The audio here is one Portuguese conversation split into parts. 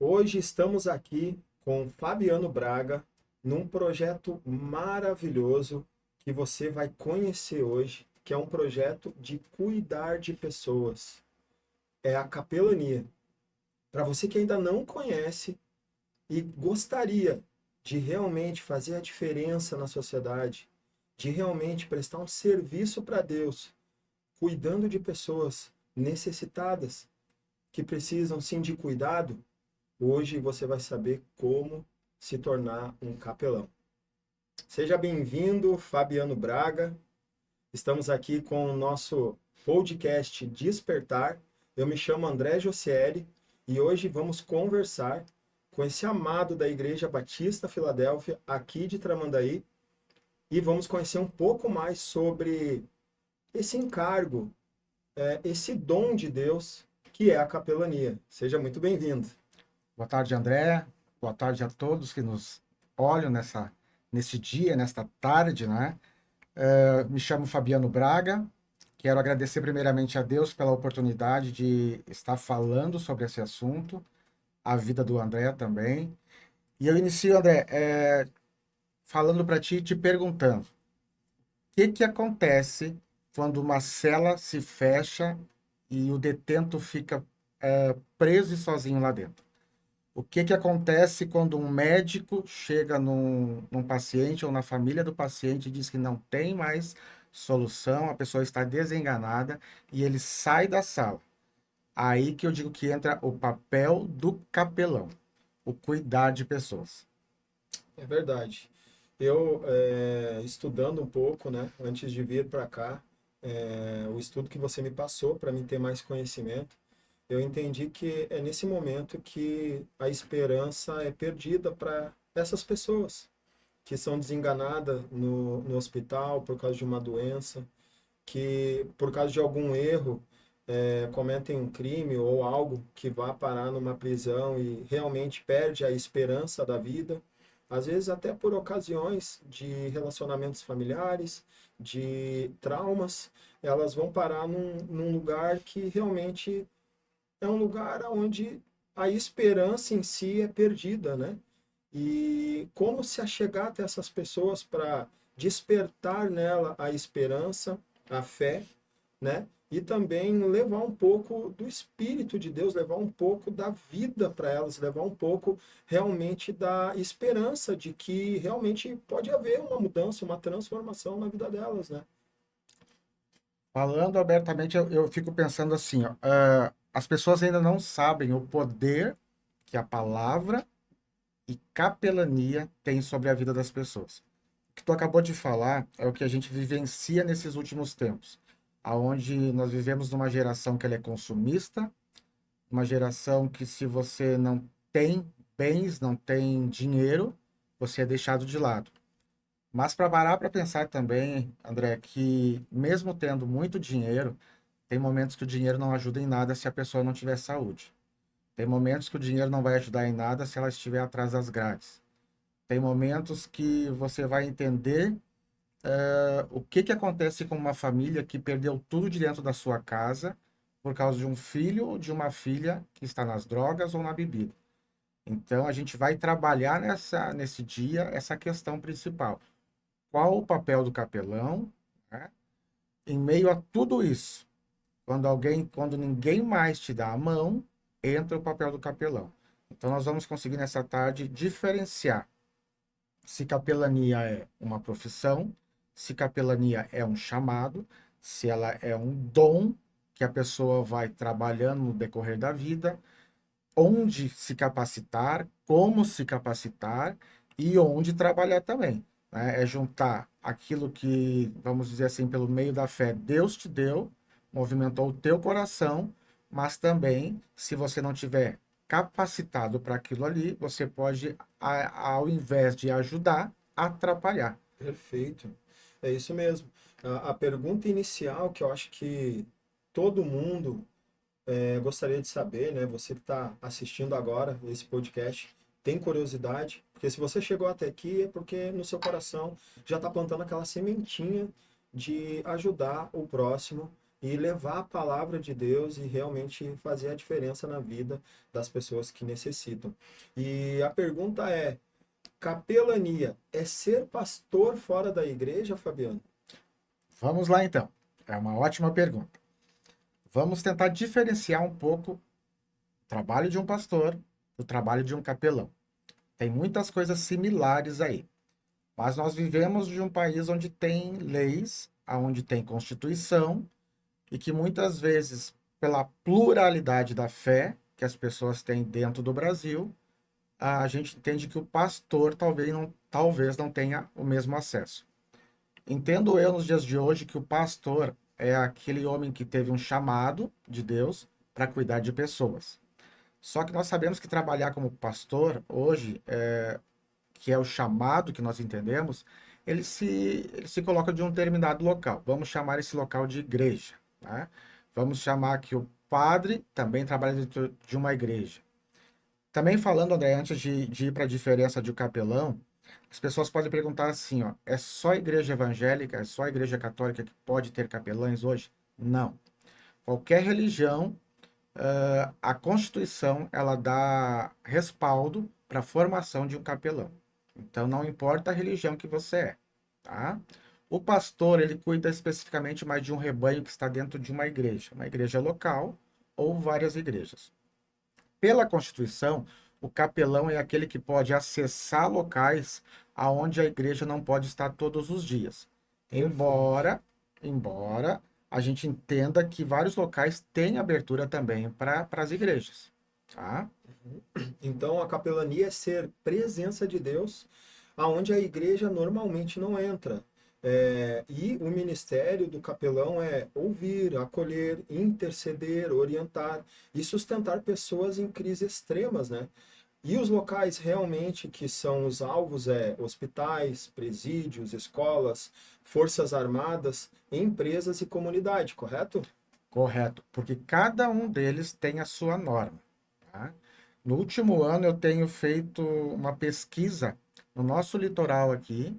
Hoje estamos aqui com Fabiano Braga num projeto maravilhoso que você vai conhecer hoje, que é um projeto de cuidar de pessoas. É a capelania. Para você que ainda não conhece e gostaria de realmente fazer a diferença na sociedade, de realmente prestar um serviço para Deus, cuidando de pessoas necessitadas que precisam sim de cuidado. Hoje você vai saber como se tornar um capelão. Seja bem-vindo, Fabiano Braga. Estamos aqui com o nosso podcast Despertar. Eu me chamo André Josieri e hoje vamos conversar com esse amado da Igreja Batista Filadélfia, aqui de Tramandaí, e vamos conhecer um pouco mais sobre esse encargo, esse dom de Deus que é a capelania. Seja muito bem-vindo. Boa tarde, André. Boa tarde a todos que nos olham nesse dia, nesta tarde, né? Me chamo Fabiano Braga. Quero agradecer primeiramente a Deus pela oportunidade de estar falando sobre esse assunto, a vida do André também. E eu inicio, André, falando para ti, te perguntando: o que acontece quando uma cela se fecha e o detento fica preso e sozinho lá dentro? O que acontece quando um médico chega num paciente ou na família do paciente e diz que não tem mais solução, a pessoa está desenganada e ele sai da sala? Aí que eu digo que entra o papel do capelão, o cuidar de pessoas. É verdade. Eu, estudando um pouco, né, antes de vir para cá, o estudo que você me passou para mim ter mais conhecimento, eu entendi que é nesse momento que a esperança é perdida para essas pessoas que são desenganadas no hospital por causa de uma doença, que por causa de algum erro cometem um crime ou algo que vá parar numa prisão e realmente perde a esperança da vida, às vezes até por ocasiões de relacionamentos familiares, de traumas, elas vão parar num lugar que realmente é um lugar onde a esperança em si é perdida, né? E como se achegar até essas pessoas para despertar nela a esperança, a fé, né? E também levar um pouco do Espírito de Deus, levar um pouco da vida para elas, levar um pouco realmente da esperança de que realmente pode haver uma mudança, uma transformação na vida delas, né? Falando abertamente, eu fico pensando assim, ó, as pessoas ainda não sabem o poder que a palavra e capelania tem sobre a vida das pessoas. O que tu acabou de falar é o que a gente vivencia nesses últimos tempos, aonde nós vivemos numa geração que ela é consumista, uma geração que se você não tem bens, não tem dinheiro, você é deixado de lado. Mas para parar para pensar também, André, que mesmo tendo muito dinheiro, tem momentos que o dinheiro não ajuda em nada se a pessoa não tiver saúde. Tem momentos que o dinheiro não vai ajudar em nada se ela estiver atrás das grades. Tem momentos que você vai entender o que acontece com uma família que perdeu tudo de dentro da sua casa por causa de um filho ou de uma filha que está nas drogas ou na bebida. Então, a gente vai trabalhar nesse dia essa questão principal. Qual o papel do capelão, né, em meio a tudo isso? Quando ninguém mais te dá a mão, entra o papel do capelão. Então, nós vamos conseguir nessa tarde diferenciar se capelania é uma profissão, se capelania é um chamado, se ela é um dom que a pessoa vai trabalhando no decorrer da vida, onde se capacitar, como se capacitar e onde trabalhar também, né? É juntar aquilo que, vamos dizer assim, pelo meio da fé, Deus te deu, movimentou o teu coração, mas também, se você não tiver capacitado para aquilo ali, você pode, ao invés de ajudar, atrapalhar. Perfeito. É isso mesmo. A pergunta inicial que eu acho que todo mundo gostaria de saber, né? Você que está assistindo agora esse podcast, tem curiosidade? Porque se você chegou até aqui é porque no seu coração já está plantando aquela sementinha de ajudar o próximo, e levar a palavra de Deus e realmente fazer a diferença na vida das pessoas que necessitam. E a pergunta é: capelania é ser pastor fora da igreja, Fabiano? Vamos lá então. É uma ótima pergunta. Vamos tentar diferenciar um pouco o trabalho de um pastor do trabalho de um capelão. Tem muitas coisas similares aí, mas nós vivemos de um país onde tem leis, onde tem constituição e que muitas vezes, pela pluralidade da fé que as pessoas têm dentro do Brasil, a gente entende que o pastor talvez não tenha o mesmo acesso. Entendo eu nos dias de hoje que o pastor é aquele homem que teve um chamado de Deus para cuidar de pessoas. Só que nós sabemos que trabalhar como pastor hoje, que é o chamado que nós entendemos, ele se coloca de um determinado local. Vamos chamar esse local de igreja, né? Vamos chamar que o padre também trabalha dentro de uma igreja. Também falando, André, antes de ir para a diferença de um capelão, as pessoas podem perguntar assim, ó, é só a igreja evangélica, é só a igreja católica que pode ter capelães hoje? Não. Qualquer religião, a Constituição, ela dá respaldo para a formação de um capelão. Então, não importa a religião que você é, tá? O pastor, ele cuida especificamente mais de um rebanho que está dentro de uma igreja local ou várias igrejas. Pela Constituição, o capelão é aquele que pode acessar locais aonde a igreja não pode estar todos os dias. Perfeito. Embora a gente entenda que vários locais têm abertura também para as igrejas, tá? Então, a capelania é ser presença de Deus aonde a igreja normalmente não entra. E o ministério do capelão é ouvir, acolher, interceder, orientar e sustentar pessoas em crises extremas, né? E os locais realmente que são os alvos hospitais, presídios, escolas, forças armadas, empresas e comunidade, correto? Correto, porque cada um deles tem a sua norma, tá? No último ano eu tenho feito uma pesquisa no nosso litoral aqui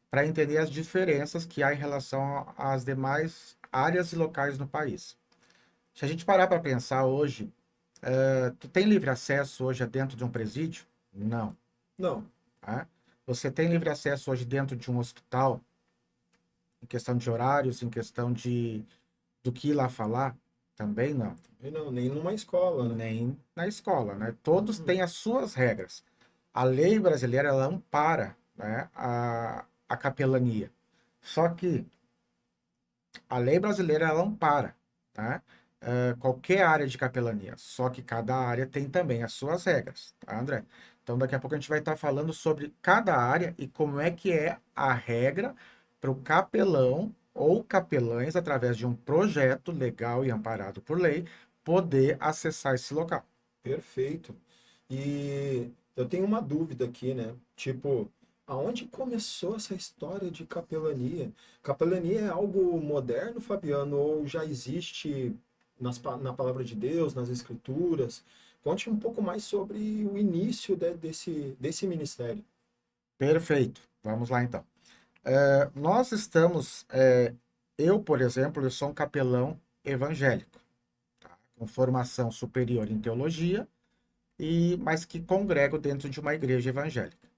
para entender as diferenças que há em relação às demais áreas e locais no país. Se a gente parar para pensar hoje, tu tem livre acesso hoje dentro de um presídio? Não, Não, tá? Você tem livre acesso hoje dentro de um hospital, em questão de horários, em questão de do que ir lá falar? Também não. e não, nem numa escola, né? Nem na escola, né? Todos Uhum. têm as suas regras. A lei brasileira, ela ampara, né, a capelania. Só que a lei brasileira, ela ampara, tá? Qualquer área de capelania. Só que cada área tem também as suas regras, tá, André? Então, daqui a pouco a gente vai estar falando sobre cada área e como é que é a regra para o capelão ou capelães, através de um projeto legal e amparado por lei, poder acessar esse local. Perfeito. E eu tenho uma dúvida aqui, né? Tipo, aonde começou essa história de capelania? Capelania é algo moderno, Fabiano, ou já existe na palavra de Deus, nas escrituras? Conte um pouco mais sobre o início desse ministério. Perfeito. Vamos lá, então. Nós estamos, eu, por exemplo, eu sou um capelão evangélico, tá? Com formação superior em teologia, mas que congrego dentro de uma igreja evangélica,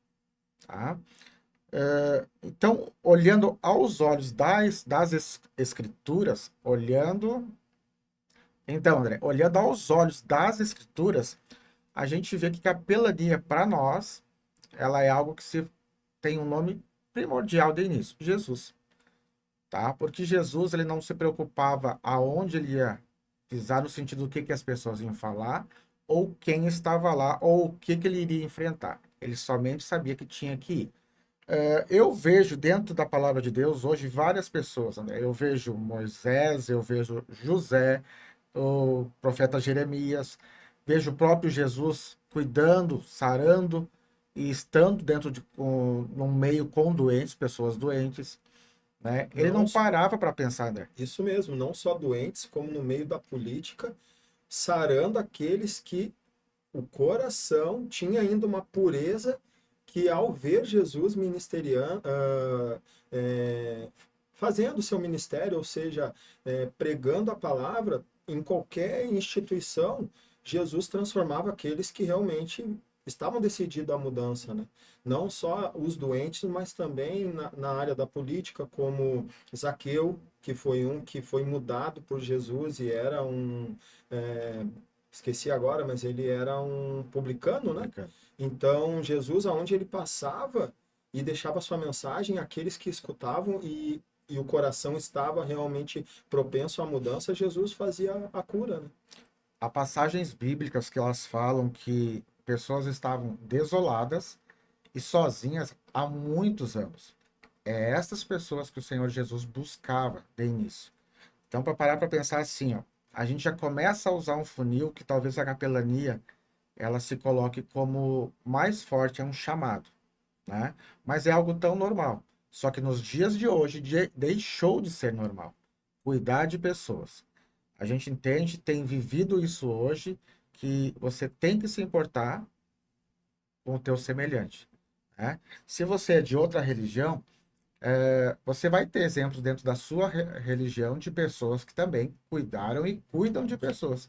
tá? Então, olhando aos olhos das escrituras, então, André, olhando aos olhos das escrituras, a gente vê que capelania, para nós, ela é algo que se tem um nome primordial de início, Jesus. Tá? Porque Jesus ele não se preocupava aonde ele ia pisar no sentido do que as pessoas iam falar, ou quem estava lá, ou o que ele iria enfrentar. Ele somente sabia que tinha que ir. Eu vejo dentro da palavra de Deus hoje várias pessoas, André. Eu vejo Moisés, eu vejo José, o profeta Jeremias, vejo o próprio Jesus cuidando, sarando e estando dentro num meio com doentes, pessoas doentes, né? Ele Não, não parava para pensar, André. isso mesmo, não só doentes, como no meio da política, sarando aqueles que o coração tinha ainda uma pureza que, ao ver Jesus ministeriando, fazendo o seu ministério, ou seja, pregando a palavra em qualquer instituição, Jesus transformava aqueles que realmente estavam decididos à mudança, né? Não só os doentes, mas também na área da política, como Zaqueu, que foi um que foi mudado por Jesus e era é, esqueci agora, mas ele era um publicano, né? Complicado. Então, Jesus, aonde ele passava e deixava sua mensagem, aqueles que escutavam e o coração estava realmente propenso à mudança, Jesus fazia a cura, né? Há passagens bíblicas que elas falam que pessoas estavam desoladas e sozinhas há muitos anos. É essas pessoas que o Senhor Jesus buscava de início. Então, para parar para pensar assim, ó, a gente já começa a usar um funil que talvez a capelania ela se coloque como mais forte, é um chamado, né? Mas é algo tão normal. Só que nos dias de hoje deixou de ser normal. Cuidar de pessoas. A gente entende, tem vivido isso hoje, que você tem que se importar com o teu semelhante, né? Se você é de outra religião, você vai ter exemplos dentro da sua religião de pessoas que também cuidaram e cuidam de pessoas.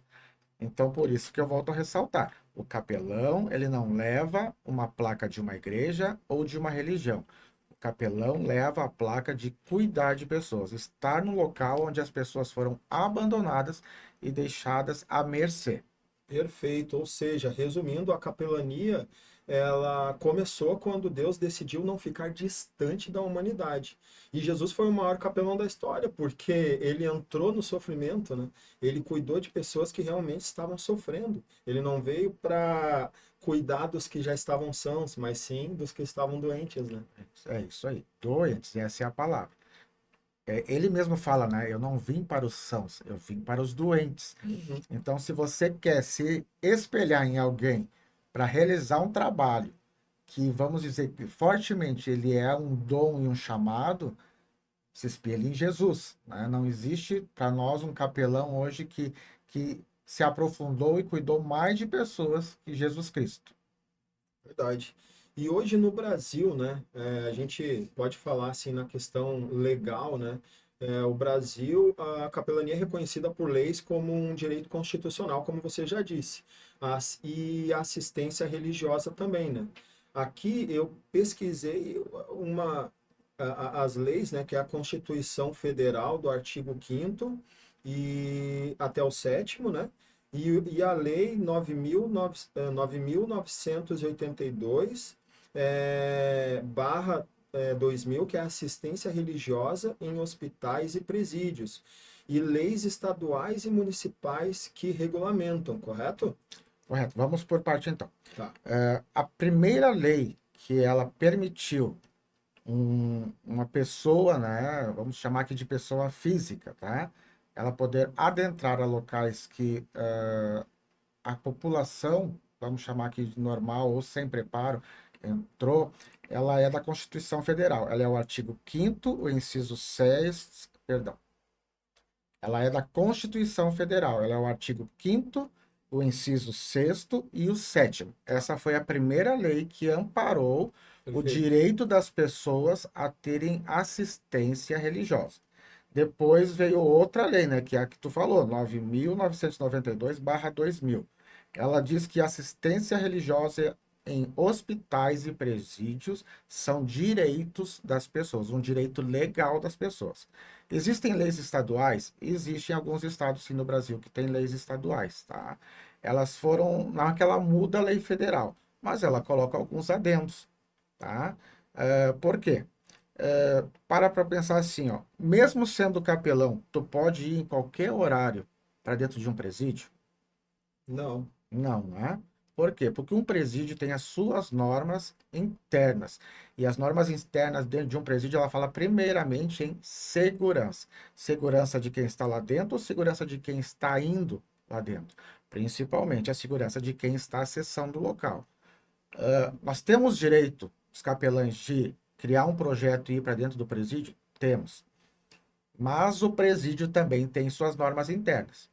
Então, por isso que eu volto a ressaltar, o capelão, ele não leva uma placa de uma igreja ou de uma religião. O capelão leva a placa de cuidar de pessoas, estar no local onde as pessoas foram abandonadas e deixadas à mercê. Perfeito. Ou seja, resumindo, a capelania, ela começou quando Deus decidiu não ficar distante da humanidade. E Jesus foi o maior capelão da história, porque ele entrou no sofrimento, né? Ele cuidou de pessoas que realmente estavam sofrendo. Ele não veio para cuidar dos que já estavam sãos, mas sim dos que estavam doentes, né? É isso aí, doentes, essa é a palavra. Ele mesmo fala, né? Eu não vim para os sãos, eu vim para os doentes. Uhum. Então, se você quer se espelhar em alguém para realizar um trabalho que, vamos dizer, que fortemente ele é um dom e um chamado, se espelhe em Jesus, né? Não existe para nós um capelão hoje que se aprofundou e cuidou mais de pessoas que Jesus Cristo. Verdade. E hoje no Brasil, né, a gente pode falar assim na questão legal, né? O Brasil, a capelania é reconhecida por leis como um direito constitucional, como você já disse, e a assistência religiosa também, né? Aqui eu pesquisei as leis, né, que é a Constituição Federal do artigo 5º e até o 7º, né? E a Lei 9.982, barra 2000, que é a assistência religiosa em hospitais e presídios. E leis estaduais e municipais que regulamentam, correto? Correto. Vamos por parte então. Tá. A primeira lei que ela permitiu uma pessoa, né, vamos chamar aqui de pessoa física, tá? Ela poder adentrar a locais que a população, vamos chamar aqui de normal ou sem preparo, entrou, ela é da Constituição Federal. Ela é o artigo 5º, o inciso 6, perdão. Ela é da Constituição Federal. Ela é o artigo 5º, o inciso 6º e o 7º. Essa foi a primeira lei que amparou o Perfeito. direito das pessoas a terem assistência religiosa. Depois veio outra lei, né, que é a que tu falou, 9.992/2000. Ela diz que assistência religiosa em hospitais e presídios são direitos das pessoas, um direito legal das pessoas. Existem leis estaduais? Existem alguns estados, sim, no Brasil, que têm leis estaduais, tá? Elas foram, naquela muda a lei federal, mas ela coloca alguns adendos, tá? Por quê? Para pensar assim, ó, mesmo sendo capelão, tu pode ir em qualquer horário para dentro de um presídio? Não. Não, né? Por quê? Porque um presídio tem as suas normas internas. E as normas internas dentro de um presídio, ela fala primeiramente em segurança. Segurança de quem está lá dentro ou segurança de quem está indo lá dentro. Principalmente a segurança de quem está acessando o local. Nós temos direito, os capelães, de criar um projeto e ir para dentro do presídio? Temos. Mas o presídio também tem suas normas internas.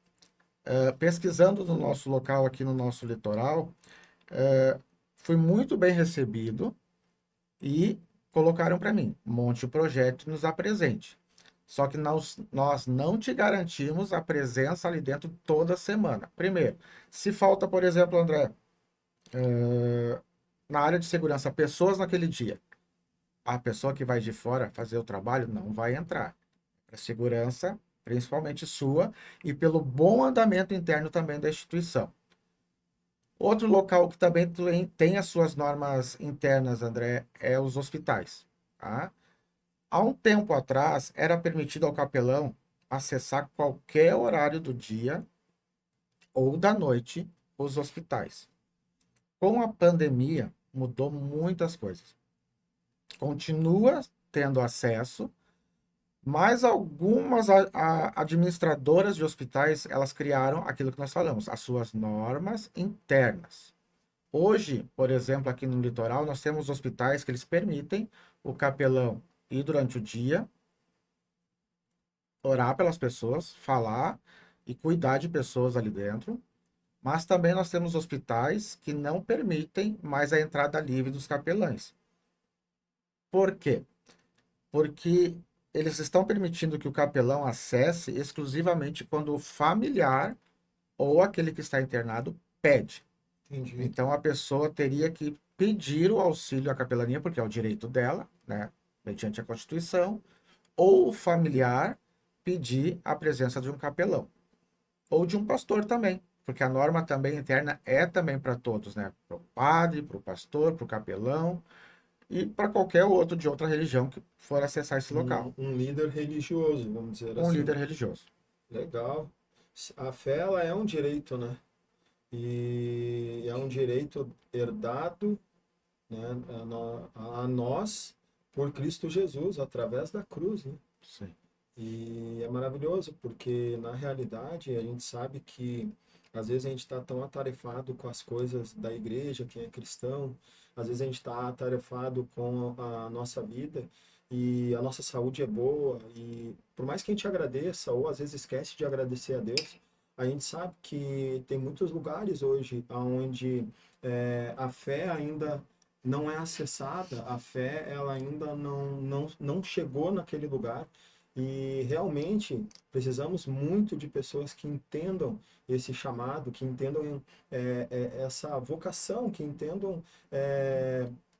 Pesquisando no nosso local aqui no nosso litoral, fui muito bem recebido e colocaram para mim, monte o projeto e nos apresente. Só que nós não te garantimos a presença ali dentro toda semana. Primeiro, se falta, por exemplo, André, na área de segurança, pessoas naquele dia, a pessoa que vai de fora fazer o trabalho não vai entrar. Para segurança, principalmente sua, e pelo bom andamento interno também da instituição. Outro local que também tem as suas normas internas, André, é os hospitais, tá? Há um tempo atrás, era permitido ao capelão acessar qualquer horário do dia ou da noite os hospitais. Com a pandemia, mudou muitas coisas. Continua tendo acesso, mas algumas administradoras de hospitais, elas criaram aquilo que nós falamos, as suas normas internas. Hoje, por exemplo, aqui no litoral, nós temos hospitais que eles permitem o capelão ir durante o dia, orar pelas pessoas, falar e cuidar de pessoas ali dentro. Mas também nós temos hospitais que não permitem mais a entrada livre dos capelães. Por quê? Porque eles estão permitindo que o capelão acesse exclusivamente quando o familiar ou aquele que está internado pede. Entendi. Então a pessoa teria que pedir o auxílio à capelania, porque é o direito dela, né, mediante a Constituição, ou o familiar pedir a presença de um capelão, ou de um pastor também, porque a norma também interna é também para todos, né? Para o padre, para o pastor, para o capelão e para qualquer outro de outra religião que for acessar esse local. Um líder religioso, vamos dizer Um assim. líder religioso. Legal. A fé, ela é um direito, né? E é um direito herdado, né, a nós por Cristo Jesus, através da cruz, né? Sim. E é maravilhoso, porque na realidade a gente sabe que às vezes a gente está tão atarefado com as coisas da igreja, quem é cristão, às vezes a gente está atarefado com a nossa vida e a nossa saúde é boa, e por mais que a gente agradeça, ou às vezes esquece de agradecer a Deus, a gente sabe que tem muitos lugares hoje onde a fé ainda não é acessada, a fé ela ainda não chegou naquele lugar. E realmente precisamos muito de pessoas que entendam esse chamado, que entendam essa vocação, que entendam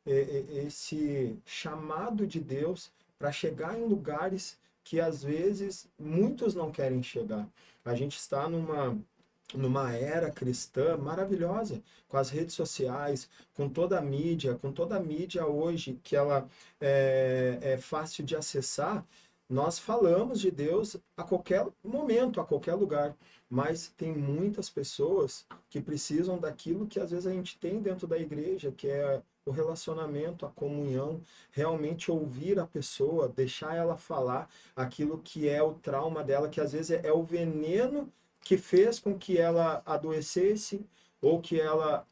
esse chamado de Deus para chegar em lugares que às vezes muitos não querem chegar. A gente está numa era cristã maravilhosa, com as redes sociais, com toda a mídia hoje que ela é fácil de acessar, nós falamos de Deus a qualquer momento, a qualquer lugar, mas tem muitas pessoas que precisam daquilo que às vezes a gente tem dentro da igreja, que é o relacionamento, a comunhão, realmente ouvir a pessoa, deixar ela falar aquilo que é o trauma dela, que às vezes é o veneno que fez com que ela adoecesse ou que ela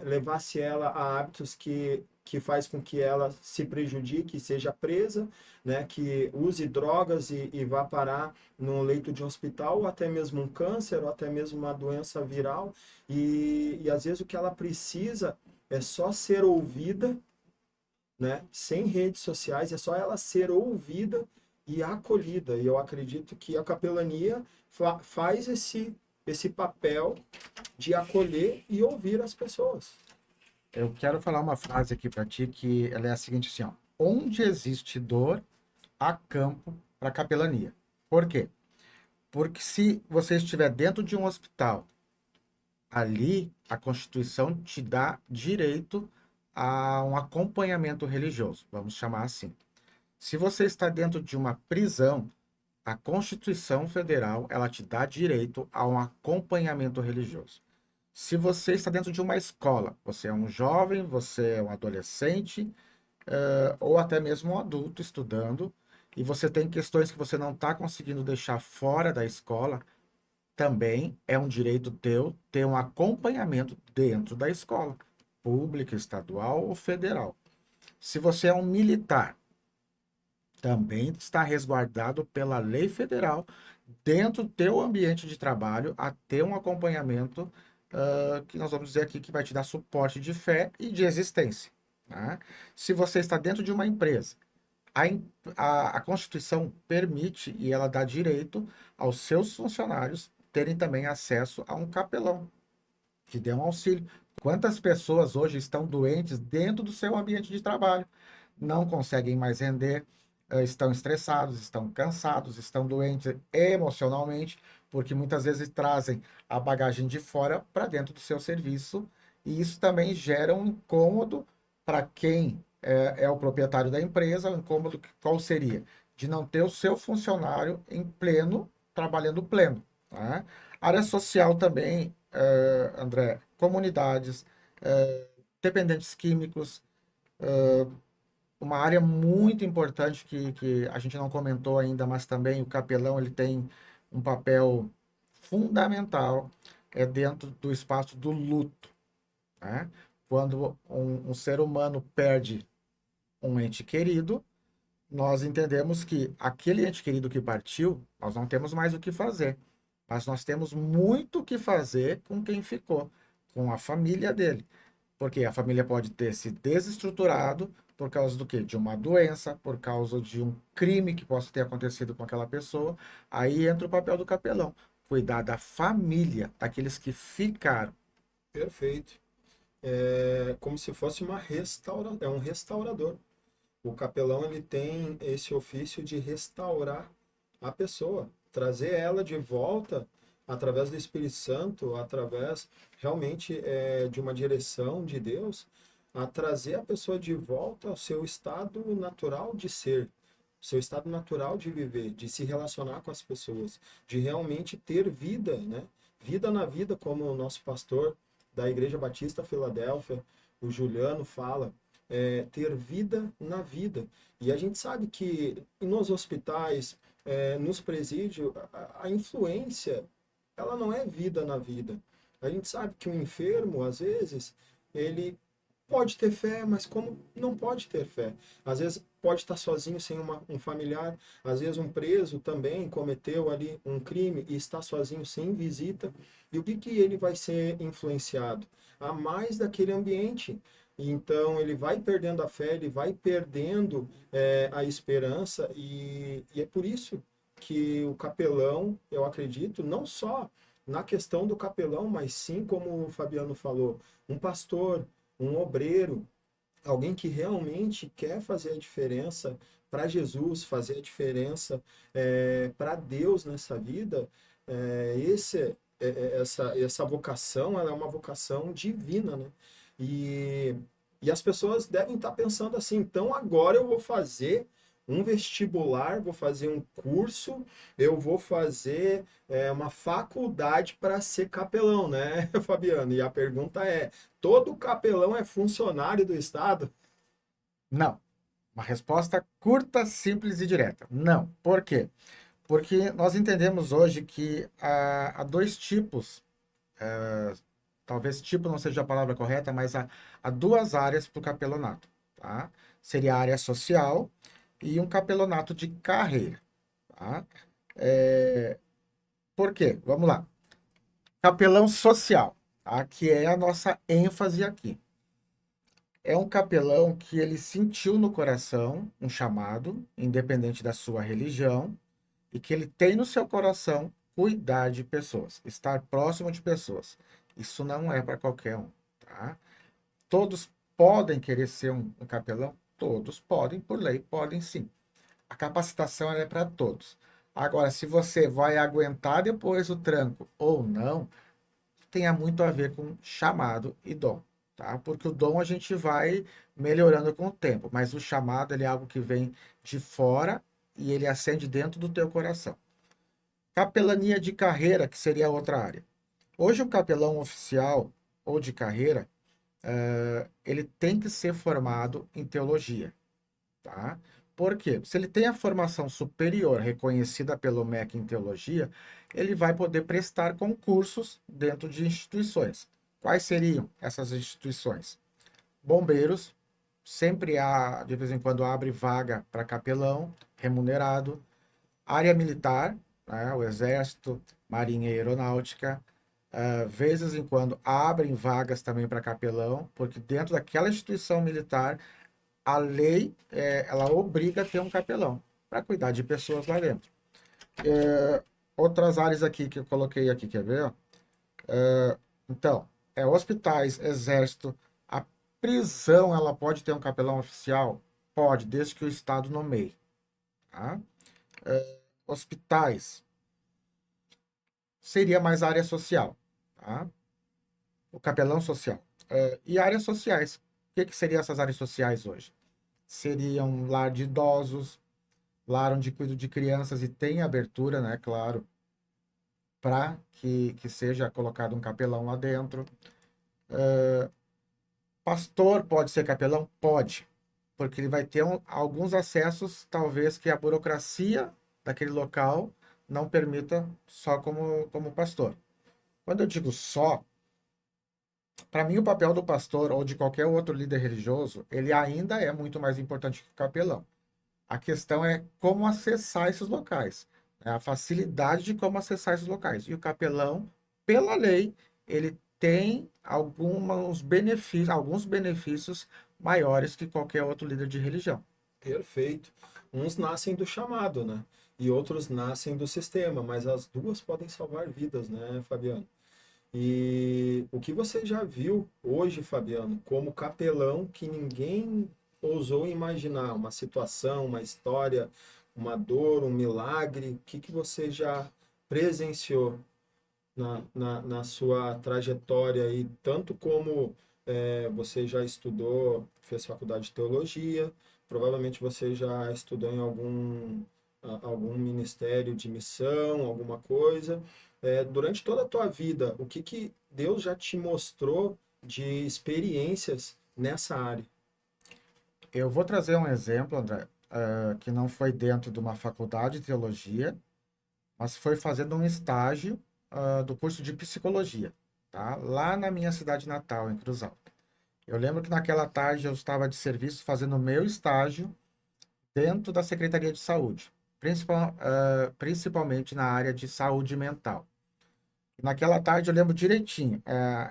levasse ela a hábitos que faz com que ela se prejudique, seja presa, né, que use drogas e vá parar no leito de um hospital, ou até mesmo um câncer, ou até mesmo uma doença viral, e às vezes o que ela precisa é só ser ouvida, né, sem redes sociais, é só ela ser ouvida e acolhida. E eu acredito que a capelania faz esse papel de acolher e ouvir as pessoas. Eu quero falar uma frase aqui para ti que ela é a seguinte assim, ó. Onde existe dor, há campo para capelania. Por quê? Porque se você estiver dentro de um hospital, ali a Constituição te dá direito a um acompanhamento religioso, vamos chamar assim. Se você está dentro de uma prisão, a Constituição Federal, ela te dá direito a um acompanhamento religioso. Se você está dentro de uma escola, você é um jovem, você é um adolescente, ou até mesmo um adulto estudando, e você tem questões que você não está conseguindo deixar fora da escola, também é um direito teu ter um acompanhamento dentro da escola, pública, estadual ou federal. Se você é um militar, também está resguardado pela lei federal dentro do teu ambiente de trabalho a ter um acompanhamento que nós vamos dizer aqui que vai te dar suporte de fé e de existência. Tá? Se você está dentro de uma empresa, A, in- a Constituição permite e ela dá direito aos seus funcionários terem também acesso a um capelão que dê um auxílio. Quantas pessoas hoje estão doentes dentro do seu ambiente de trabalho? Não conseguem mais render, estão estressados, estão cansados, estão doentes emocionalmente, porque muitas vezes trazem a bagagem de fora para dentro do seu serviço, e isso também gera um incômodo para quem é o proprietário da empresa. O incômodo qual seria? De não ter o seu funcionário em pleno, trabalhando pleno, tá? Área social também, André, comunidades, dependentes químicos, uma área muito importante que a gente não comentou ainda, mas também o capelão ele tem um papel fundamental é dentro do espaço do luto, né? Quando um ser humano perde um ente querido, nós entendemos que aquele ente querido que partiu, nós não temos mais o que fazer, mas nós temos muito o que fazer com quem ficou, com a família dele. Porque a família pode ter se desestruturado por causa do quê? De uma doença, por causa de um crime que possa ter acontecido com aquela pessoa. Aí entra o papel do capelão, cuidar da família, daqueles que ficaram. Perfeito. É como se fosse é um restaurador. O capelão ele tem esse ofício de restaurar a pessoa, trazer ela de volta através do Espírito Santo, através realmente de uma direção de Deus, a trazer a pessoa de volta ao seu estado natural de ser, seu estado natural de viver, de se relacionar com as pessoas, de realmente ter vida, né? Vida na vida, como o nosso pastor da Igreja Batista Filadélfia, o Juliano, fala, ter vida na vida. E a gente sabe que nos hospitais, nos presídios, a influência, ela não é vida na vida. A gente sabe que o enfermo, às vezes, ele pode ter fé, mas como não pode ter fé? Às vezes pode estar sozinho sem um familiar, às vezes um preso também cometeu ali um crime e está sozinho sem visita. E o que que ele vai ser influenciado? A mais daquele ambiente. Então ele vai perdendo a fé, ele vai perdendo a esperança e é por isso que o capelão, eu acredito, não só na questão do capelão, mas sim, como o Fabiano falou, um pastor, um obreiro, alguém que realmente quer fazer a diferença para Jesus, fazer a diferença para Deus nessa vida, essa vocação, ela é uma vocação divina, né? E, e as pessoas devem estar pensando assim, então agora eu vou fazer um vestibular, vou fazer um curso, eu vou fazer uma faculdade para ser capelão, né, Fabiano? E a pergunta é: todo capelão é funcionário do Estado? Não. Uma resposta curta, simples e direta. Não. Por quê? Porque nós entendemos hoje que há dois tipos, talvez tipo não seja a palavra correta, mas há duas áreas para o capelonato, tá? Seria a área social e um capelonato de carreira, tá? Por quê? Vamos lá. Capelão social, tá? Que é a nossa ênfase aqui. É um capelão que ele sentiu no coração um chamado, independente da sua religião, e que ele tem no seu coração cuidar de pessoas, estar próximo de pessoas. Isso não é para qualquer um, tá? Todos podem querer ser um capelão? Todos podem, por lei, podem sim. A capacitação ela é para todos. Agora, se você vai aguentar depois o tranco ou não, tenha muito a ver com chamado e dom, tá? Porque o dom a gente vai melhorando com o tempo, mas o chamado ele é algo que vem de fora e ele acende dentro do teu coração. Capelania de carreira, que seria outra área. Hoje o capelão oficial ou de carreira, ele tem que ser formado em teologia, tá? Por quê? Se ele tem a formação superior reconhecida pelo MEC em teologia, ele vai poder prestar concursos dentro de instituições. Quais seriam essas instituições? Bombeiros, sempre há, de vez em quando abre vaga para capelão, remunerado. Área militar, né, o Exército, Marinha e Aeronáutica. Vezes em quando abrem vagas também para capelão, porque dentro daquela instituição militar a lei, ela obriga a ter um capelão para cuidar de pessoas lá dentro. Outras áreas aqui que eu coloquei aqui, quer ver? Então, hospitais, exército, a prisão, ela pode ter um capelão oficial? Pode, desde que o Estado nomeie, tá? Hospitais, seria mais área social, tá? O capelão social. E áreas sociais. O que seriam essas áreas sociais hoje? Seriam lar de idosos, lar onde cuido de crianças e tem abertura, né, claro, para que seja colocado um capelão lá dentro. Pastor pode ser capelão? Pode, porque ele vai ter alguns acessos, talvez que a burocracia daquele local não permita só como pastor. Quando eu digo só, para mim o papel do pastor ou de qualquer outro líder religioso, ele ainda é muito mais importante que o capelão. A questão é como acessar esses locais, né? A facilidade de como acessar esses locais. E o capelão, pela lei, ele tem alguns benefícios maiores que qualquer outro líder de religião. Perfeito. Uns nascem do chamado, né? E outros nascem do sistema, mas as duas podem salvar vidas, né, Fabiano? E o que você já viu hoje, Fabiano, como capelão que ninguém ousou imaginar, uma situação, uma história, uma dor, um milagre, o que você já presenciou na sua trajetória aí, tanto como você já estudou, fez faculdade de teologia, provavelmente você já estudou em algum ministério de missão, alguma coisa. Durante toda a tua vida, o que Deus já te mostrou de experiências nessa área? Eu vou trazer um exemplo, André, que não foi dentro de uma faculdade de teologia, mas foi fazendo um estágio, do curso de psicologia, tá? Lá na minha cidade natal, em Cruz Alta. Eu lembro que naquela tarde eu estava de serviço fazendo o meu estágio dentro da Secretaria de Saúde, principalmente na área de saúde mental. Naquela tarde eu lembro direitinho,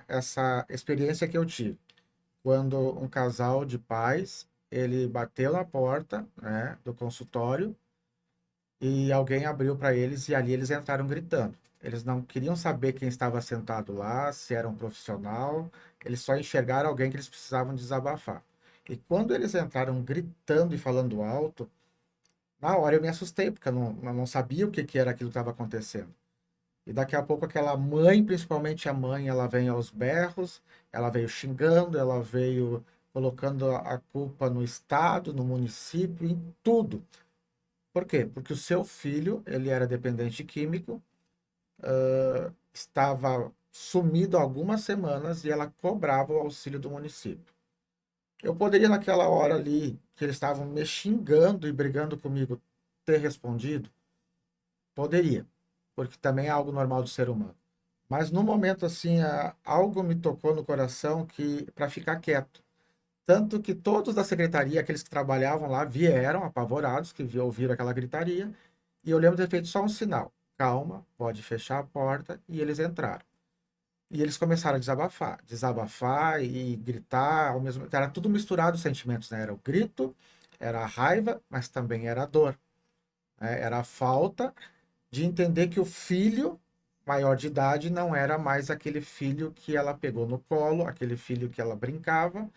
essa experiência que eu tive, quando um casal de pais, ele bateu na porta, né, do consultório e alguém abriu para eles e ali eles entraram gritando. Eles não queriam saber quem estava sentado lá, se era um profissional, eles só enxergaram alguém que eles precisavam desabafar. E quando eles entraram gritando e falando alto, na hora eu me assustei, porque eu não sabia o que era aquilo que estava acontecendo. E daqui a pouco aquela mãe, principalmente a mãe, ela vem aos berros, ela veio xingando, ela veio colocando a culpa no estado, no município, em tudo. Por quê? Porque o seu filho, ele era dependente químico, estava sumido há algumas semanas e ela cobrava o auxílio do município. Eu poderia, naquela hora ali, que eles estavam me xingando e brigando comigo, ter respondido? Poderia, porque também é algo normal do ser humano. Mas no momento, assim, algo me tocou no coração que para ficar quieto. Tanto que todos da secretaria, aqueles que trabalhavam lá, vieram apavorados, que ouviram aquela gritaria, e eu lembro de ter feito só um sinal. Calma, pode fechar a porta, e eles entraram. E eles começaram a desabafar e gritar ao mesmo tempo. Era tudo misturado os sentimentos, né? Era o grito, era a raiva, mas também era a dor, né? Era a falta de entender que o filho maior de idade não era mais aquele filho que ela pegou no colo, aquele filho que ela brincava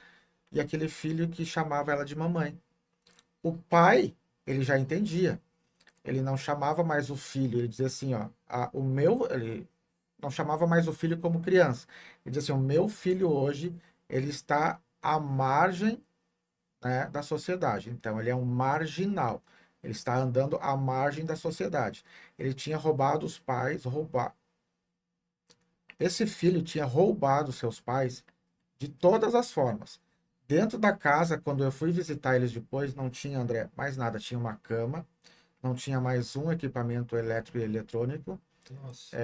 e aquele filho que chamava ela de mamãe. O pai, ele já entendia. Ele não chamava mais o filho, ele dizia assim, ó, ele não chamava mais o filho como criança. Ele dizia assim, o meu filho hoje, ele está à margem, né, da sociedade. Então, ele é um marginal. Ele está andando à margem da sociedade. Ele tinha roubado os pais, esse filho tinha roubado seus pais de todas as formas. Dentro da casa, quando eu fui visitar eles depois, não tinha, André, mais nada. Tinha uma cama, não tinha mais um equipamento elétrico e eletrônico. Nossa,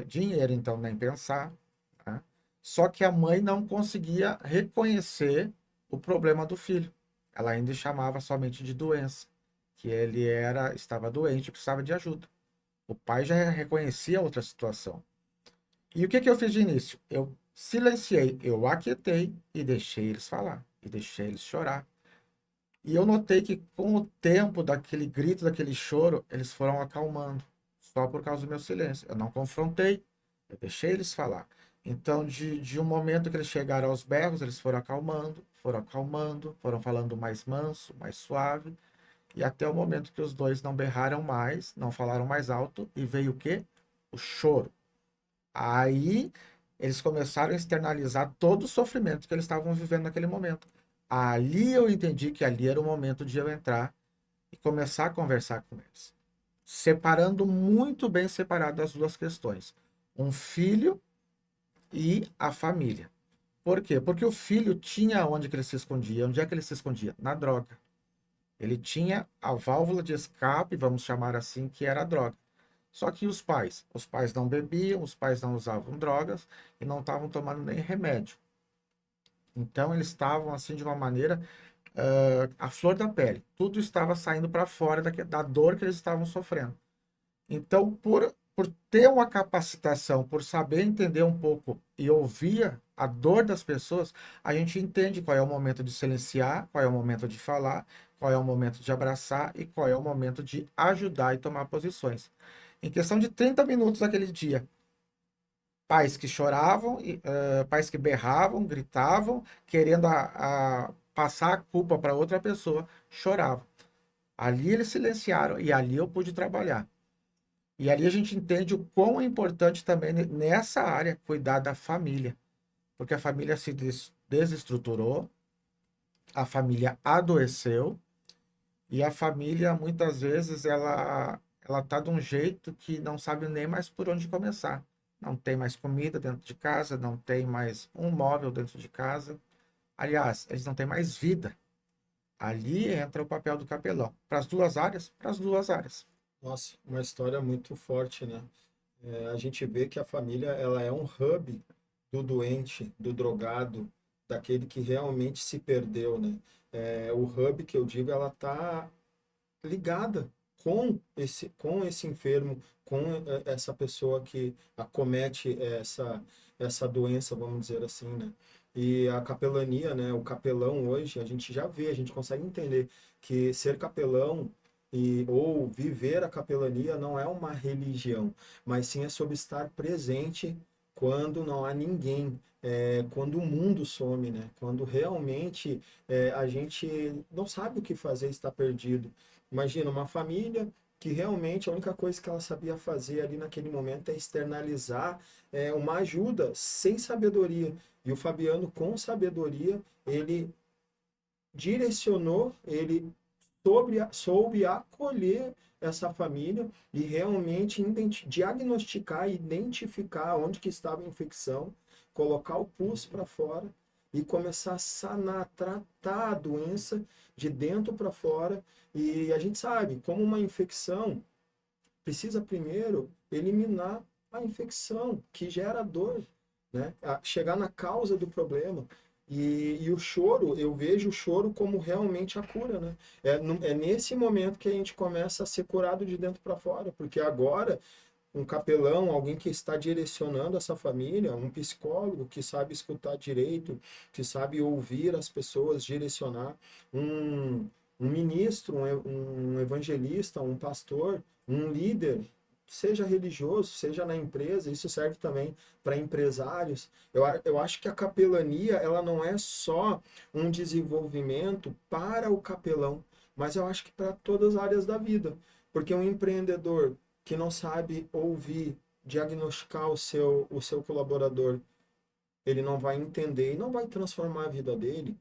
Dinheiro, então, nem pensar, né? Só que a mãe não conseguia reconhecer o problema do filho. Ela ainda chamava somente de doença, que estava doente e precisava de ajuda. O pai já reconhecia outra situação. E o que que eu fiz de início? Eu silenciei, eu aquietei e deixei eles falar, e deixei eles chorar. E eu notei que com o tempo daquele grito, daquele choro, eles foram acalmando, só por causa do meu silêncio. Eu não confrontei, eu deixei eles falar. Então, de um momento que eles chegaram aos berros, eles foram acalmando, foram falando mais manso, mais suave, e até o momento que os dois não berraram mais, não falaram mais alto, e veio o quê? O choro. Aí eles começaram a externalizar todo o sofrimento que eles estavam vivendo naquele momento. Ali eu entendi que ali era o momento de eu entrar e começar a conversar com eles, separando muito bem separado as duas questões, um filho e a família. Por quê? Porque o filho tinha onde que ele se escondia. Onde é que ele se escondia? Na droga. Ele tinha a válvula de escape, vamos chamar assim, que era a droga. Só que os pais não bebiam, os pais não usavam drogas e não estavam tomando nem remédio. Então eles estavam assim de uma maneira a flor da pele. Tudo estava saindo para fora da dor que eles estavam sofrendo. Então, por ter uma capacitação, por saber entender um pouco e ouvir a dor das pessoas, a gente entende qual é o momento de silenciar, qual é o momento de falar, qual é o momento de abraçar e qual é o momento de ajudar e tomar posições. Em questão de 30 minutos daquele dia, pais que choravam, pais que berravam, gritavam, querendo passar a culpa para outra pessoa, choravam. Ali eles silenciaram e ali eu pude trabalhar. E ali a gente entende o quão é importante também nessa área cuidar da família, porque a família se desestruturou, a família adoeceu e a família muitas vezes ela tá de um jeito que não sabe nem mais por onde começar. Não tem mais comida dentro de casa, não tem mais um móvel dentro de casa. Aliás, eles não têm mais vida. Ali entra o papel do capelão. Para as duas áreas, para as duas áreas. Nossa, uma história muito forte, né? A gente vê que a família ela é um hub do doente, do drogado, daquele que realmente se perdeu, né? O hub que eu digo, ela tá ligada com esse enfermo, com essa pessoa que acomete essa doença, vamos dizer assim, né? E a capelania, né? O capelão hoje, a gente já vê, a gente consegue entender que ser capelão ou viver a capelania não é uma religião, mas sim é sobre estar presente quando não há ninguém, quando o mundo some, né? Quando realmente a gente não sabe o que fazer, está perdido. Imagina uma família que realmente a única coisa que ela sabia fazer ali naquele momento é externalizar uma ajuda sem sabedoria. E o Fabiano, com sabedoria, ele direcionou, ele soube acolher essa família e realmente diagnosticar, identificar onde que estava a infecção, colocar o pus para fora e começar a sanar, tratar a doença de dentro para fora. E a gente sabe, como uma infecção, precisa primeiro eliminar a infecção que gera dor, né? Chegar na causa do problema. E o choro, eu vejo o choro como realmente a cura, né? É nesse momento que a gente começa a ser curado de dentro para fora, porque agora um capelão, alguém que está direcionando essa família, um psicólogo que sabe escutar direito, que sabe ouvir as pessoas, direcionar, um, um ministro, um evangelista, um pastor, um líder, seja religioso, seja na empresa, isso serve também para empresários. Eu acho que a capelania, ela não é só um desenvolvimento para o capelão, mas eu acho que para todas as áreas da vida. Porque um empreendedor que não sabe ouvir, diagnosticar o seu colaborador, ele não vai entender e não vai transformar a vida dele.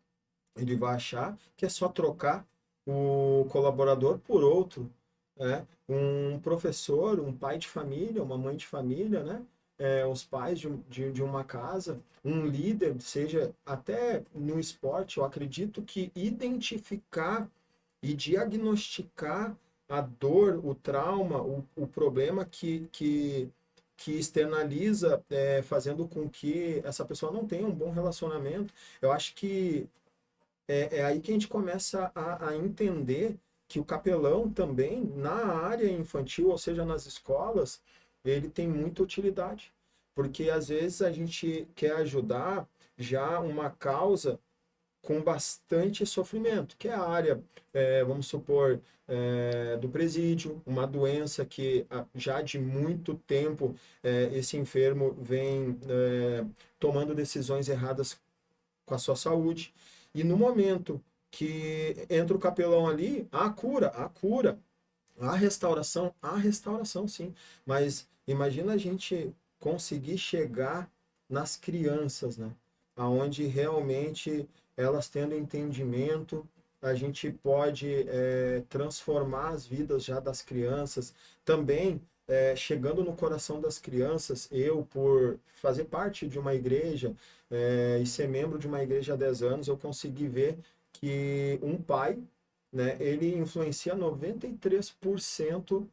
Ele vai achar que é só trocar o colaborador por outro, né? Um professor, um pai de família, uma mãe de família, né? Os pais de uma casa, um líder, seja até no esporte, eu acredito que identificar e diagnosticar a dor, o trauma, o problema que externaliza, fazendo com que essa pessoa não tenha um bom relacionamento. Eu acho que é aí que a gente começa a entender que o capelão também, na área infantil, ou seja, nas escolas, ele tem muita utilidade. Porque às vezes a gente quer ajudar já uma causa com bastante sofrimento, que é a área, vamos supor, do presídio, uma doença que já de muito tempo esse enfermo vem tomando decisões erradas com a sua saúde. E no momento que entra o capelão ali, há cura, há restauração sim. Mas imagina a gente conseguir chegar nas crianças, né? Aonde realmente elas tendo entendimento, a gente pode transformar as vidas já das crianças. Também chegando no coração das crianças, eu, por fazer parte de uma igreja e ser membro de uma igreja há 10 anos, eu consegui ver que um pai, né, ele influencia 93%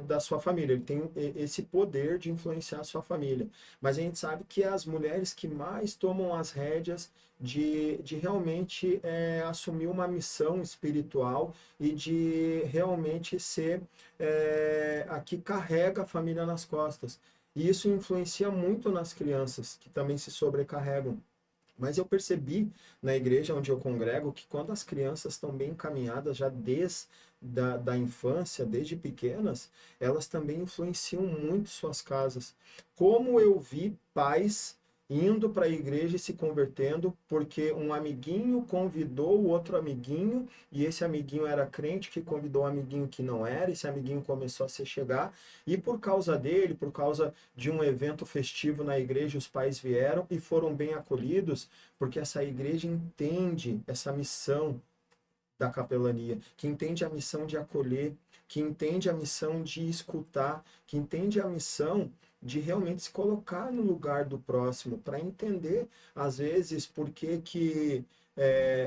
da sua família. Ele tem esse poder de influenciar a sua família. Mas a gente sabe que é as mulheres que mais tomam as rédeas de realmente assumir uma missão espiritual e de realmente ser a que carrega a família nas costas. E isso influencia muito nas crianças, que também se sobrecarregam. Mas eu percebi na igreja onde eu congrego que quando as crianças estão bem encaminhadas já desde da infância, desde pequenas, elas também influenciam muito suas casas. Como eu vi pais indo para a igreja e se convertendo porque um amiguinho convidou o outro amiguinho e esse amiguinho era crente que convidou um amiguinho que não era, esse amiguinho começou a se chegar e por causa dele, por causa de um evento festivo na igreja, os pais vieram e foram bem acolhidos porque essa igreja entende essa missão da capelania, que entende a missão de acolher, que entende a missão de escutar, que entende a missão de realmente se colocar no lugar do próximo, para entender, às vezes, por que que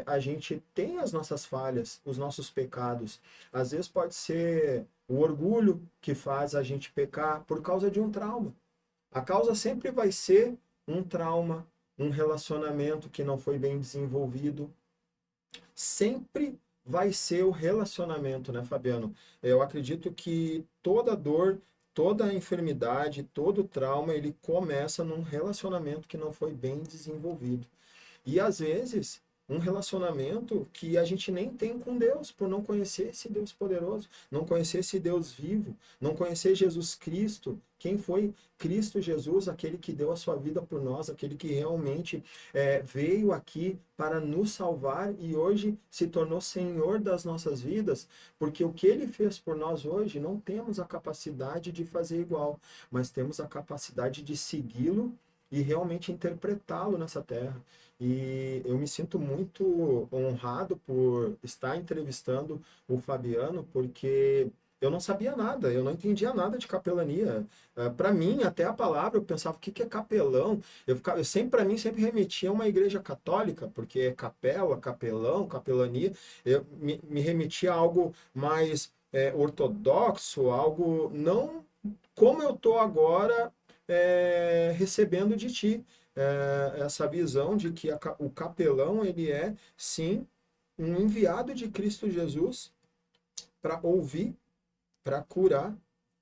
a gente tem as nossas falhas, os nossos pecados. Às vezes pode ser o orgulho que faz a gente pecar por causa de um trauma. A causa sempre vai ser um trauma, um relacionamento que não foi bem desenvolvido. Sempre vai ser o relacionamento, né, Fabiano? Eu acredito que toda dor, toda enfermidade, todo trauma, ele começa num relacionamento que não foi bem desenvolvido. E às vezes, um relacionamento que a gente nem tem com Deus, por não conhecer esse Deus poderoso, não conhecer esse Deus vivo, não conhecer Jesus Cristo. Quem foi Cristo Jesus, aquele que deu a sua vida por nós, aquele que realmente veio aqui para nos salvar e hoje se tornou Senhor das nossas vidas, porque o que ele fez por nós hoje, não temos a capacidade de fazer igual, mas temos a capacidade de segui-lo e realmente interpretá-lo nessa terra. E eu me sinto muito honrado por estar entrevistando o Fabiano, porque eu não sabia nada, eu não entendia nada de capelania. Para mim, até a palavra, eu pensava, o que que é capelão? Eu sempre, para mim, sempre remetia a uma igreja católica, porque é capela, capelão, capelania. Me remetia a algo mais ortodoxo, algo não como eu estou agora recebendo de ti essa visão de que o capelão ele é sim um enviado de Cristo Jesus para ouvir, para curar,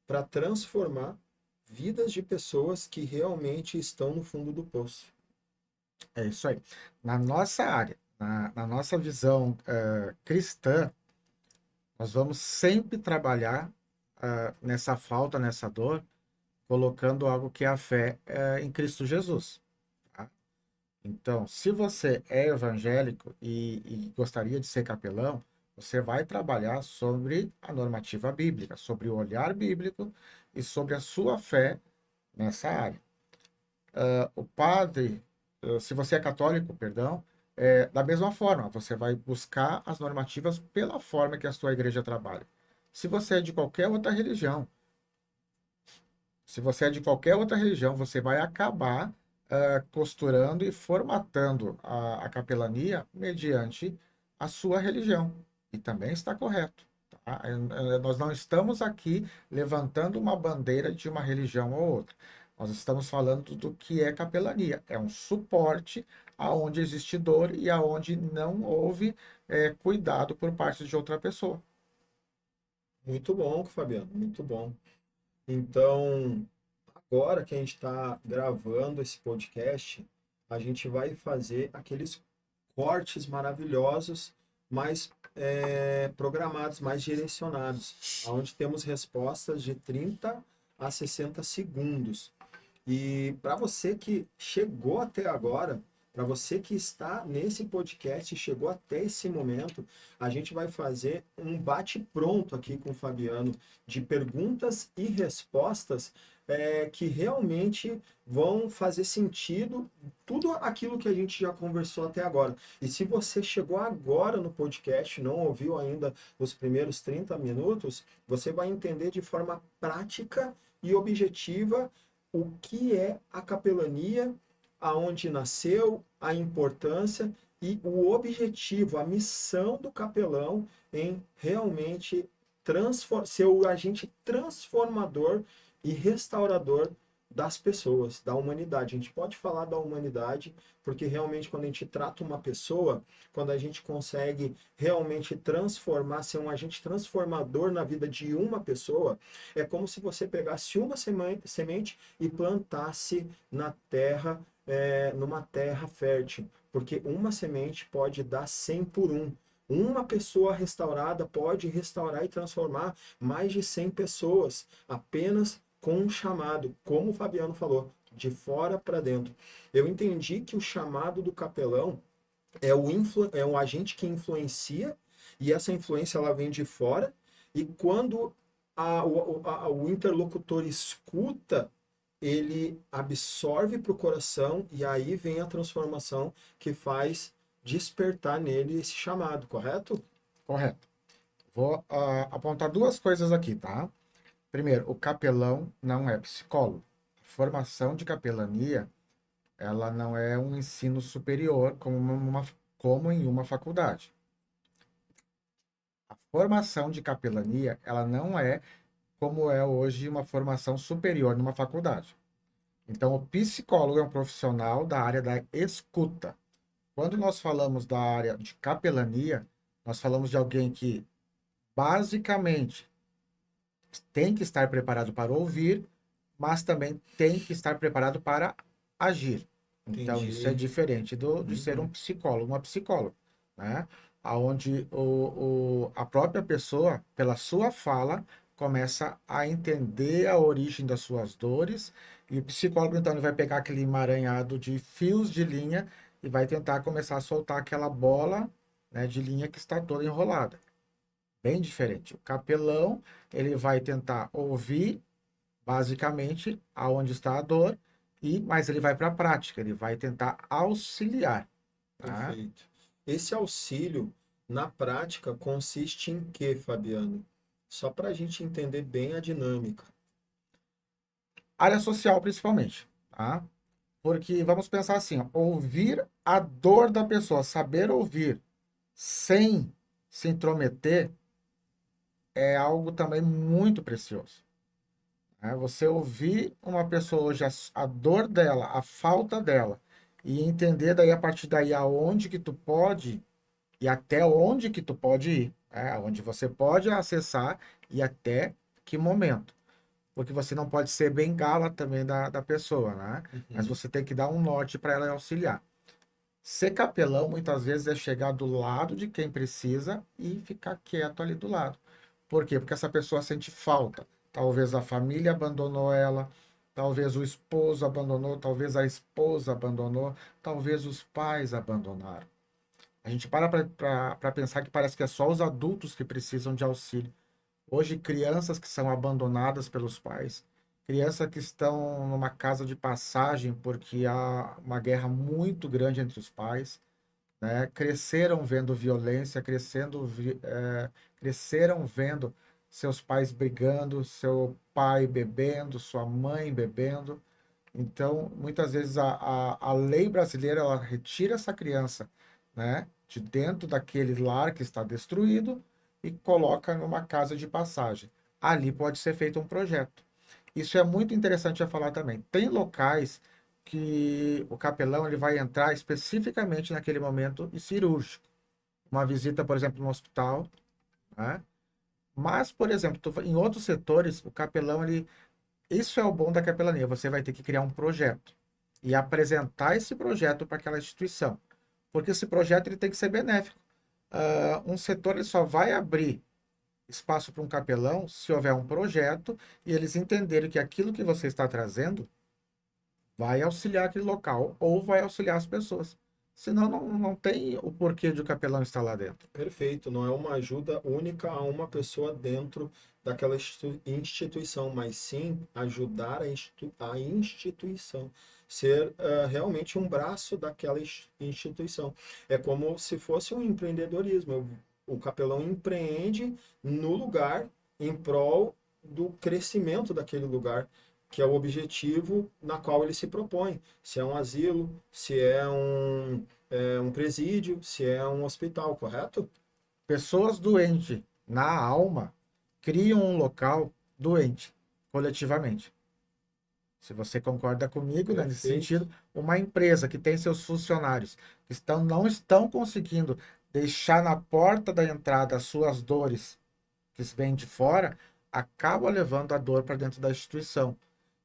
para transformar vidas de pessoas que realmente estão no fundo do poço. É isso aí. Na nossa área, na nossa visão cristã, nós vamos sempre trabalhar nessa falta, nessa dor, colocando algo que é a fé em Cristo Jesus. Tá? Então, se você é evangélico e gostaria de ser capelão, você vai trabalhar sobre a normativa bíblica, sobre o olhar bíblico e sobre a sua fé nessa área. O padre, se você é católico, perdão, da mesma forma, você vai buscar as normativas pela forma que a sua igreja trabalha. Se você é de qualquer outra religião, se você é de qualquer outra religião, você vai acabar costurando e formatando a capelania mediante a sua religião. E também está correto. Tá? Nós não estamos aqui levantando uma bandeira de uma religião ou outra. Nós estamos falando do que é capelania. É um suporte aonde existe dor e aonde não houve cuidado por parte de outra pessoa. Muito bom, Fabiano, muito bom. Então, agora que a gente está gravando esse podcast, a gente vai fazer aqueles cortes maravilhosos, mais programados, mais direcionados, onde temos respostas de 30 a 60 segundos. E para você que chegou até agora, para você que está nesse podcast e chegou até esse momento, a gente vai fazer um bate-pronto aqui com o Fabiano de perguntas e respostas que realmente vão fazer sentido tudo aquilo que a gente já conversou até agora. E se você chegou agora no podcast, não ouviu ainda os primeiros 30 minutos, você vai entender de forma prática e objetiva o que é a capelania, aonde nasceu, a importância e o objetivo, a missão do capelão em realmente ser o agente transformador e restaurador das pessoas, da humanidade. A gente pode falar da humanidade, porque realmente quando a gente trata uma pessoa, quando a gente consegue realmente transformar, ser um agente transformador na vida de uma pessoa, é como se você pegasse uma semente e plantasse na terra, numa terra fértil, porque uma semente pode dar 100 por um. Uma pessoa restaurada pode restaurar e transformar mais de 100 pessoas, apenas com um chamado, como o Fabiano falou, de fora para dentro. Eu entendi que o chamado do capelão é um agente que influencia, e essa influência ela vem de fora, e quando o interlocutor escuta, ele absorve para o coração, e aí vem a transformação que faz despertar nele esse chamado, correto? Correto. Vou apontar duas coisas aqui, tá? Primeiro, o capelão não é psicólogo. A formação de capelania, ela não é um ensino superior como em uma faculdade. A formação de capelania, ela não é como é hoje uma formação superior numa faculdade. Então, o psicólogo é um profissional da área da escuta. Quando nós falamos da área de capelania, nós falamos de alguém que, basicamente, tem que estar preparado para ouvir, mas também tem que estar preparado para agir. Então, isso é Entendi. diferente de ser um Uhum. psicólogo, uma psicóloga, né? Onde a própria pessoa, pela sua fala, começa a entender a origem das suas dores, e o psicólogo, então, ele vai pegar aquele emaranhado de fios de linha e vai tentar começar a soltar aquela bola, né, de linha que está toda enrolada. Bem diferente. O capelão, ele vai tentar ouvir, basicamente, aonde está a dor, mas ele vai para a prática, ele vai tentar auxiliar, tá? Perfeito. Esse auxílio, na prática, consiste em quê, Fabiano? Só para a gente entender bem a dinâmica. Área social, principalmente, tá? Porque vamos pensar assim, ó, ouvir a dor da pessoa, saber ouvir sem se intrometer é algo também muito precioso, né? Você ouvir uma pessoa hoje, a dor dela, a falta dela, e entender daí a partir daí aonde que tu pode e até onde que tu pode ir, né? Onde você pode acessar e até que momento. Porque você não pode ser bengala também da pessoa, né? Mas Uhum. você tem que dar um norte para ela auxiliar. Ser capelão muitas vezes é chegar do lado de quem precisa e ficar quieto ali do lado. Por quê? Porque essa pessoa sente falta. Talvez a família abandonou ela, talvez o esposo abandonou, talvez a esposa abandonou, talvez os pais abandonaram. A gente para pensar que parece que é só os adultos que precisam de auxílio. Hoje, crianças que são abandonadas pelos pais, crianças que estão numa casa de passagem porque há uma guerra muito grande entre os pais, né? Cresceram vendo violência, cresceram vendo seus pais brigando, seu pai bebendo, sua mãe bebendo. Então, muitas vezes a lei brasileira ela retira essa criança, né, de dentro daquele lar que está destruído e coloca numa casa de passagem. Ali pode ser feito um projeto. Isso é muito interessante a falar também. Tem locais que o capelão ele vai entrar especificamente naquele momento e cirúrgico. Uma visita, por exemplo, no hospital, né? Mas, por exemplo, em outros setores, o capelão ele isso é o bom da capelania. Você vai ter que criar um projeto e apresentar esse projeto para aquela instituição. porque esse projeto ele tem que ser benéfico. Um setor ele só vai abrir espaço para um capelão se houver um projeto e eles entenderem que aquilo que você está trazendo vai auxiliar aquele local ou vai auxiliar as pessoas. Senão não tem o porquê de o capelão estar lá dentro. Perfeito, não é uma ajuda única a uma pessoa dentro daquela instituição, mas sim ajudar a instituição, ser realmente um braço daquela instituição. É como se fosse um empreendedorismo. O capelão empreende no lugar em prol do crescimento daquele lugar, que é o objetivo na qual ele se propõe. Se é um asilo, se é um presídio, se é um hospital, correto? Pessoas doentes na alma criam um local doente, coletivamente. Se você concorda comigo, né, nesse Perfeito, sentido, uma empresa que tem seus funcionários que não estão conseguindo deixar na porta da entrada as suas dores que vêm de fora, acaba levando a dor para dentro da instituição.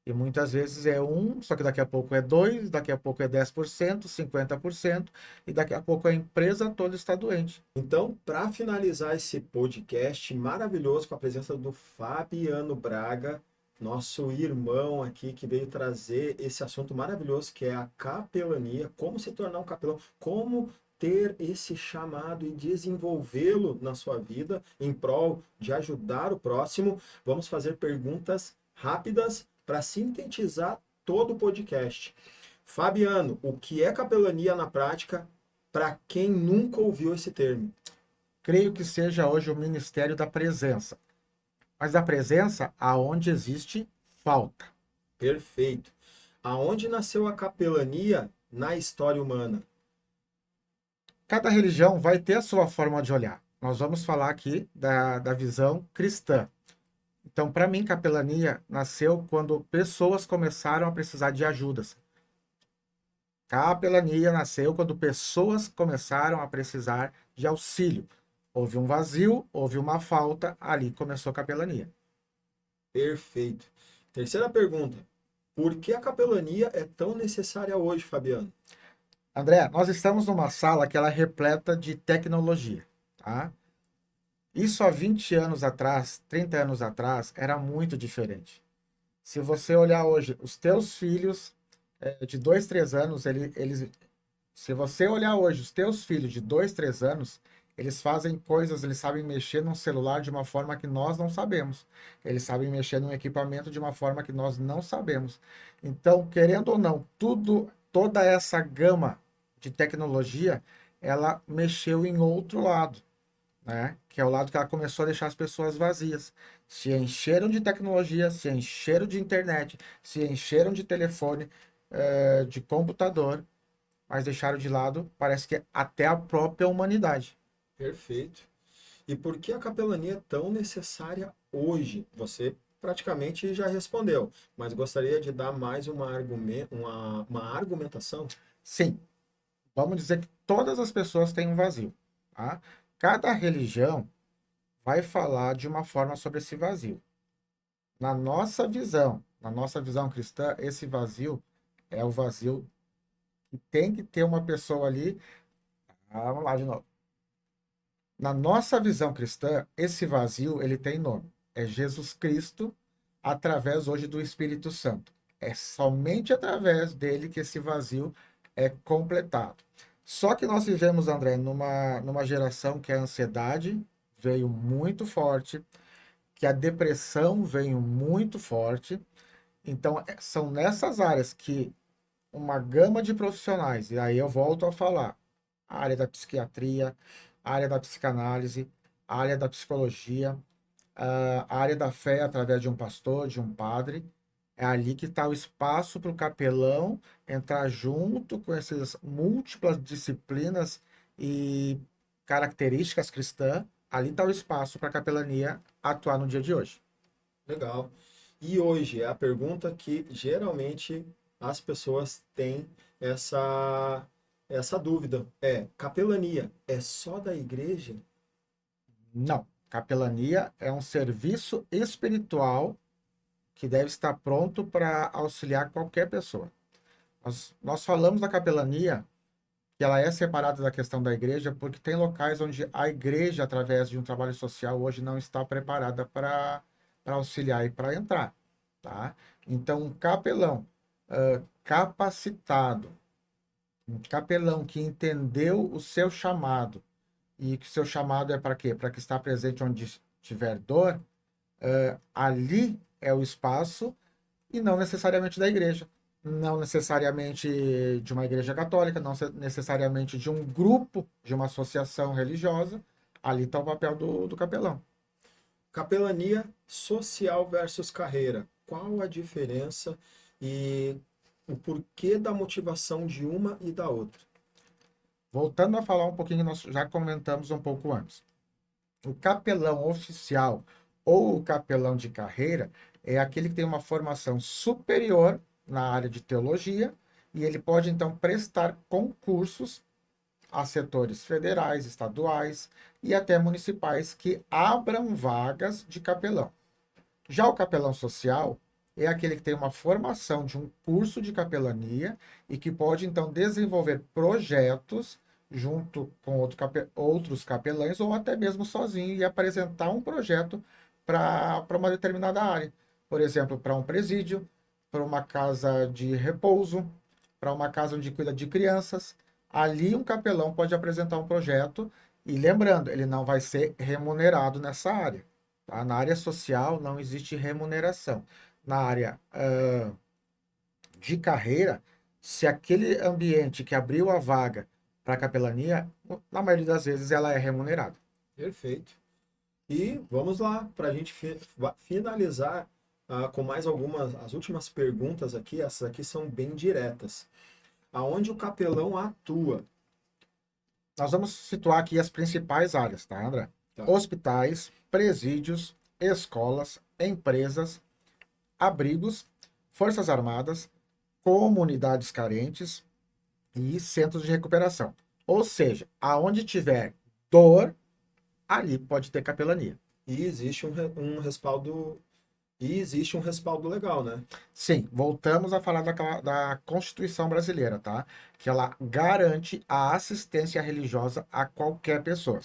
E muitas vezes é um, só que daqui a pouco é dois, daqui a pouco é 10%, 50%, e daqui a pouco a empresa toda está doente. então, para finalizar esse podcast maravilhoso com a presença do Fabiano Braga, nosso irmão aqui que veio trazer esse assunto maravilhoso que é a capelania, como se tornar um capelão, como ter esse chamado e desenvolvê-lo na sua vida em prol de ajudar o próximo. Vamos fazer perguntas rápidas para sintetizar todo o podcast. Fabiano, o que é capelania na prática para quem nunca ouviu esse termo? Creio que seja hoje o Ministério da Presença, mas a presença aonde existe falta. Perfeito. Aonde nasceu a capelania na história humana? Cada religião vai ter a sua forma de olhar. Nós vamos falar aqui da visão cristã. Então, para mim, capelania nasceu quando pessoas começaram a precisar de ajudas. Capelania nasceu quando pessoas começaram a precisar de auxílio. Houve um vazio, houve uma falta, ali começou a capelania. Perfeito. Terceira pergunta. Por que a capelania é tão necessária hoje, Fabiano? André, nós estamos numa sala que ela é repleta de tecnologia, tá? Isso há 20 anos atrás, 30 anos atrás, era muito diferente. Se você olhar hoje, os teus filhos de 2, 3 anos, se você olhar hoje, os teus filhos de 2, 3 anos, eles fazem coisas, eles sabem mexer num celular de uma forma que nós não sabemos. Eles sabem mexer num equipamento de uma forma que nós não sabemos. Então, querendo ou não, toda essa gama de tecnologia, ela mexeu em outro lado, né? Que é o lado que ela começou a deixar as pessoas vazias. Se encheram de tecnologia, se encheram de internet, se encheram de telefone, de computador, mas deixaram de lado, parece que até a própria humanidade. Perfeito. E por que a capelania é tão necessária hoje? Você praticamente já respondeu, mas gostaria de dar mais uma argumentação? Sim, vamos dizer que todas as pessoas têm um vazio, tá? Cada religião vai falar de uma forma sobre esse vazio. Na nossa visão cristã, esse vazio é o vazio que tem que ter uma pessoa ali. Vamos lá de novo. Na nossa visão cristã, esse vazio ele tem nome. É Jesus Cristo através hoje do Espírito Santo. É somente através dele que esse vazio é completado. Só que nós vivemos, André, numa geração que a ansiedade veio muito forte, que a depressão veio muito forte. Então, são nessas áreas que uma gama de profissionais, e aí eu volto a falar, a área da psiquiatria, a área da psicanálise, a área da psicologia, a área da fé através de um pastor, de um padre, é ali que está o espaço para o capelão entrar junto com essas múltiplas disciplinas e características cristãs. Ali está o espaço para a capelania atuar no dia de hoje. Legal. E hoje é a pergunta que geralmente as pessoas têm essa essa dúvida. É, capelania é só da igreja? Não, capelania é um serviço espiritual que deve estar pronto para auxiliar qualquer pessoa. Nós falamos da capelania que ela é separada da questão da igreja, porque tem locais onde a igreja, através de um trabalho social, hoje não está preparada para auxiliar e para entrar, tá? Então, um capelão capacitado, um capelão que entendeu o seu chamado, e que o seu chamado é para quê? Para que está presente onde tiver dor, ali é o espaço e não necessariamente da igreja. Não necessariamente de uma igreja católica, não necessariamente de um grupo, de uma associação religiosa. Ali está o papel do capelão. Capelania social versus carreira. Qual a diferença e o porquê da motivação de uma e da outra? Voltando a falar um pouquinho, nós já comentamos um pouco antes. O capelão oficial ou o capelão de carreira é aquele que tem uma formação superior na área de teologia e ele pode então prestar concursos a setores federais, estaduais e até municipais que abram vagas de capelão. Já o capelão social é aquele que tem uma formação de um curso de capelania e que pode então desenvolver projetos junto com outros capelães ou até mesmo sozinho e apresentar um projeto para uma determinada área. Por exemplo, para um presídio, para uma casa de repouso, para uma casa onde cuida de crianças. Ali um capelão pode apresentar um projeto e lembrando, ele não vai ser remunerado nessa área. Tá? Na área social não existe remuneração. Na área de carreira, se aquele ambiente que abriu a vaga para a capelania, na maioria das vezes ela é remunerada. Perfeito. E vamos lá, para a gente finalizar com mais algumas, as últimas perguntas aqui, essas aqui são bem diretas. Aonde o capelão atua? Nós vamos situar aqui as principais áreas, tá, André? Tá. Hospitais, presídios, escolas, empresas, abrigos, forças armadas, comunidades carentes e centros de recuperação. Ou seja, aonde tiver dor, ali pode ter capelania. E existe um respaldo legal, né? Sim, voltamos a falar da Constituição brasileira, tá? Que ela garante a assistência religiosa a qualquer pessoa.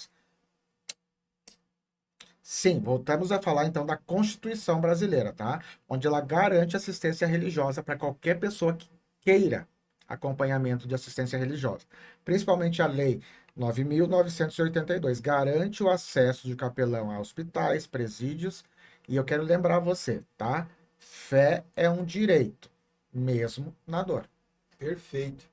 Sim, voltamos a falar então da Constituição brasileira, tá? Onde ela garante assistência religiosa para qualquer pessoa que queira acompanhamento de assistência religiosa. Principalmente a Lei 9.982 garante o acesso de capelão a hospitais, presídios, e eu quero lembrar você, tá? Fé é um direito, mesmo na dor. Perfeito.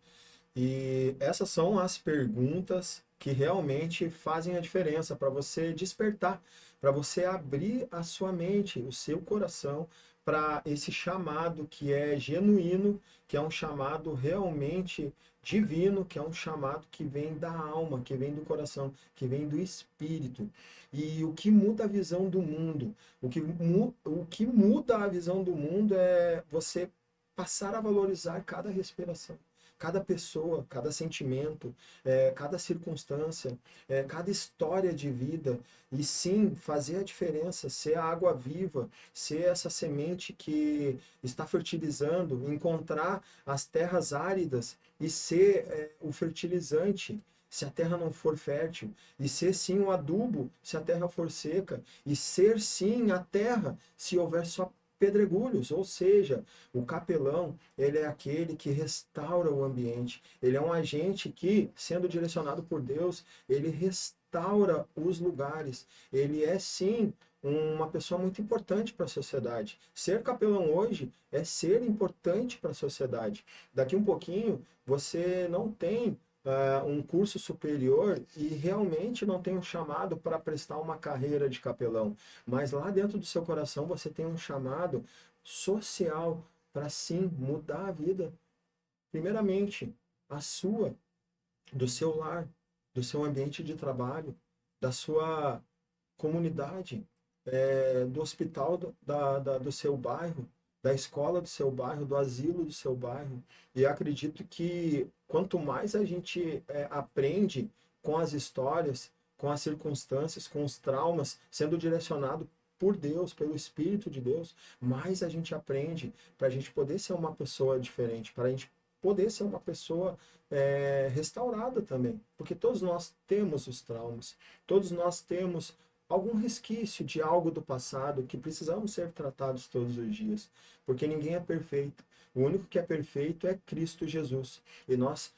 E essas são as perguntas que realmente fazem a diferença para você despertar, para você abrir a sua mente, o seu coração para esse chamado que é genuíno, que é um chamado realmente divino, que é um chamado que vem da alma, que vem do coração, que vem do espírito. E o que muda a visão do mundo, o que muda a visão do mundo é você passar a valorizar cada respiração, cada pessoa, cada sentimento, cada circunstância, cada história de vida, e sim fazer a diferença, ser a água viva, ser essa semente que está fertilizando, encontrar as terras áridas e ser o fertilizante. Se a terra não for fértil, e ser sim o adubo se a terra for seca, e ser sim a terra se houver só pedregulhos, ou seja, o capelão, ele é aquele que restaura o ambiente, ele é um agente que, sendo direcionado por Deus, ele restaura os lugares, ele é sim uma pessoa muito importante para a sociedade. Ser capelão hoje é ser importante para a sociedade. Daqui um pouquinho, você não tem um curso superior e realmente não tem um chamado para prestar uma carreira de capelão. Mas lá dentro do seu coração você tem um chamado social para sim mudar a vida. Primeiramente, a sua, do seu lar, do seu ambiente de trabalho, da sua comunidade, do hospital do seu bairro, da escola do seu bairro, do asilo do seu bairro. E acredito que quanto mais a gente aprende com as histórias, com as circunstâncias, com os traumas, sendo direcionado por Deus, pelo Espírito de Deus, mais a gente aprende para a gente poder ser uma pessoa diferente, para a gente poder ser uma pessoa restaurada também. Porque todos nós temos os traumas, todos nós temos algum resquício de algo do passado que precisamos ser tratados todos os dias. Porque ninguém é perfeito. O único que é perfeito é Cristo Jesus. E nós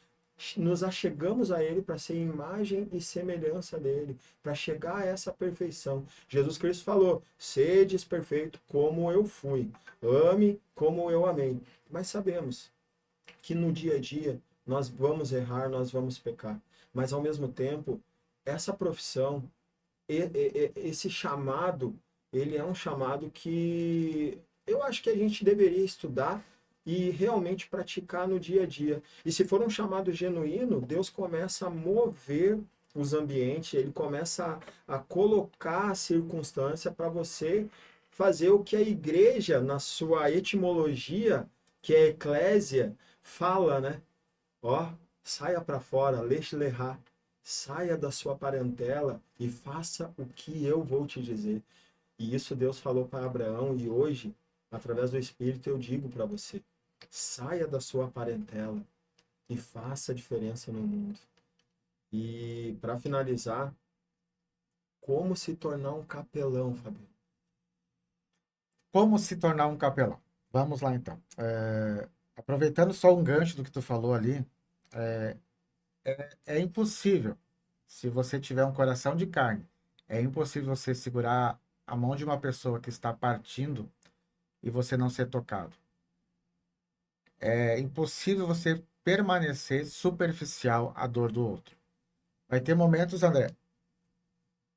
nos achegamos a Ele para ser imagem e semelhança dele, para chegar a essa perfeição. Jesus Cristo falou: sedes perfeito como eu fui, ame como eu amei. Mas sabemos que no dia a dia nós vamos errar, nós vamos pecar. Mas ao mesmo tempo, essa profissão, esse chamado, ele é um chamado que eu acho que a gente deveria estudar e realmente praticar no dia a dia. E se for um chamado genuíno, Deus começa a mover os ambientes, ele começa a colocar a circunstância para você fazer o que a igreja, na sua etimologia, que é eclésia, fala, né? Ó, saia para fora, lech leha, saia da sua parentela e faça o que eu vou te dizer. E isso Deus falou para Abraão, e hoje, através do Espírito, eu digo para você: saia da sua parentela e faça a diferença no mundo. E para finalizar, como se tornar um capelão, Fabio? Como se tornar um capelão? Vamos lá então. Aproveitando só um gancho do que tu falou ali, é impossível, se você tiver um coração de carne, é impossível você segurar a mão de uma pessoa que está partindo e você não ser tocado. É impossível você permanecer superficial à dor do outro. Vai ter momentos, André,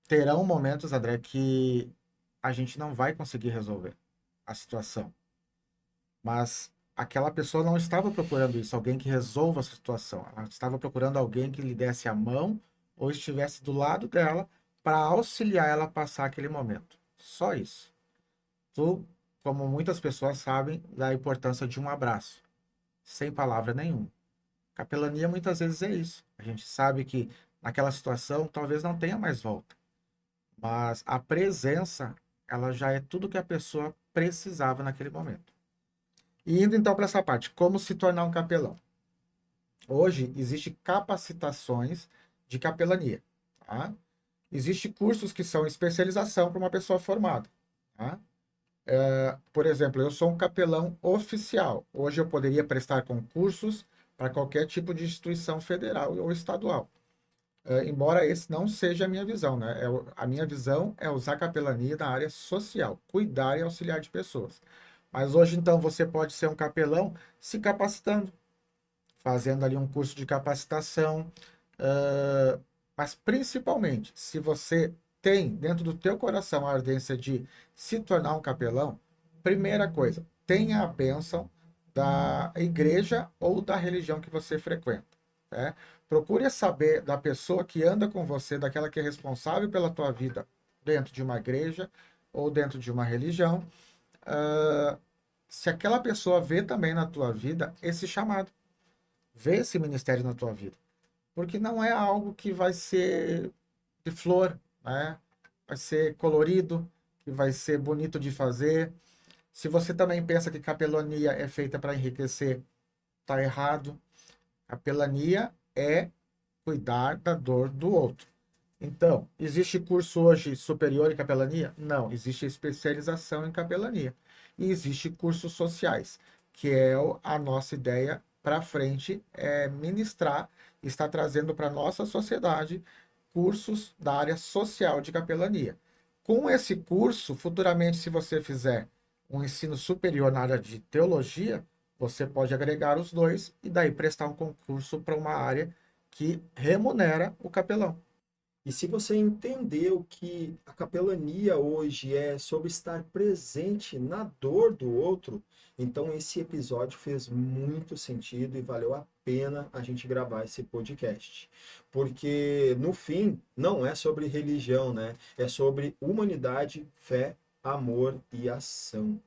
terão momentos, André, que a gente não vai conseguir resolver a situação. Mas aquela pessoa não estava procurando isso, alguém que resolva a situação. Ela estava procurando alguém que lhe desse a mão ou estivesse do lado dela para auxiliar ela a passar aquele momento. Só isso. Tu, como muitas pessoas sabem, da importância de um abraço, sem palavra nenhuma. Capelania muitas vezes é isso. A gente sabe que naquela situação talvez não tenha mais volta, mas a presença, ela já é tudo que a pessoa precisava naquele momento. E indo então para essa parte, como se tornar um capelão? Hoje existem capacitações de capelania, tá? Existem cursos que são especialização para uma pessoa formada, tá? Por exemplo, eu sou um capelão oficial. Hoje eu poderia prestar concursos para qualquer tipo de instituição federal ou estadual. Embora esse não seja a minha visão, né? A minha visão é usar a capelania na área social, cuidar e auxiliar de pessoas. Mas hoje, então, você pode ser um capelão se capacitando, fazendo ali um curso de capacitação, mas principalmente, se você tem dentro do teu coração a ardência de se tornar um capelão, primeira coisa, tenha a bênção da igreja ou da religião que você frequenta, né? Procure saber da pessoa que anda com você, daquela que é responsável pela tua vida dentro de uma igreja ou dentro de uma religião, se aquela pessoa vê também na tua vida esse chamado, vê esse ministério na tua vida. Porque não é algo que vai ser de flor, né? Vai ser colorido, que vai ser bonito de fazer. Se você também pensa que capelania é feita para enriquecer, tá errado. Capelania é cuidar da dor do outro. Então, existe curso hoje superior em capelania? Não, existe especialização em capelania. E existe cursos sociais, que é a nossa ideia para frente, é ministrar, está trazendo para a nossa sociedade cursos da área social de capelania. Com esse curso, futuramente, se você fizer um ensino superior na área de teologia, você pode agregar os dois e daí prestar um concurso para uma área que remunera o capelão. E se você entendeu que a capelania hoje é sobre estar presente na dor do outro, então esse episódio fez muito sentido e valeu a pena a gente gravar esse podcast. Porque no fim não é sobre religião, né? É sobre humanidade, fé, amor e ação.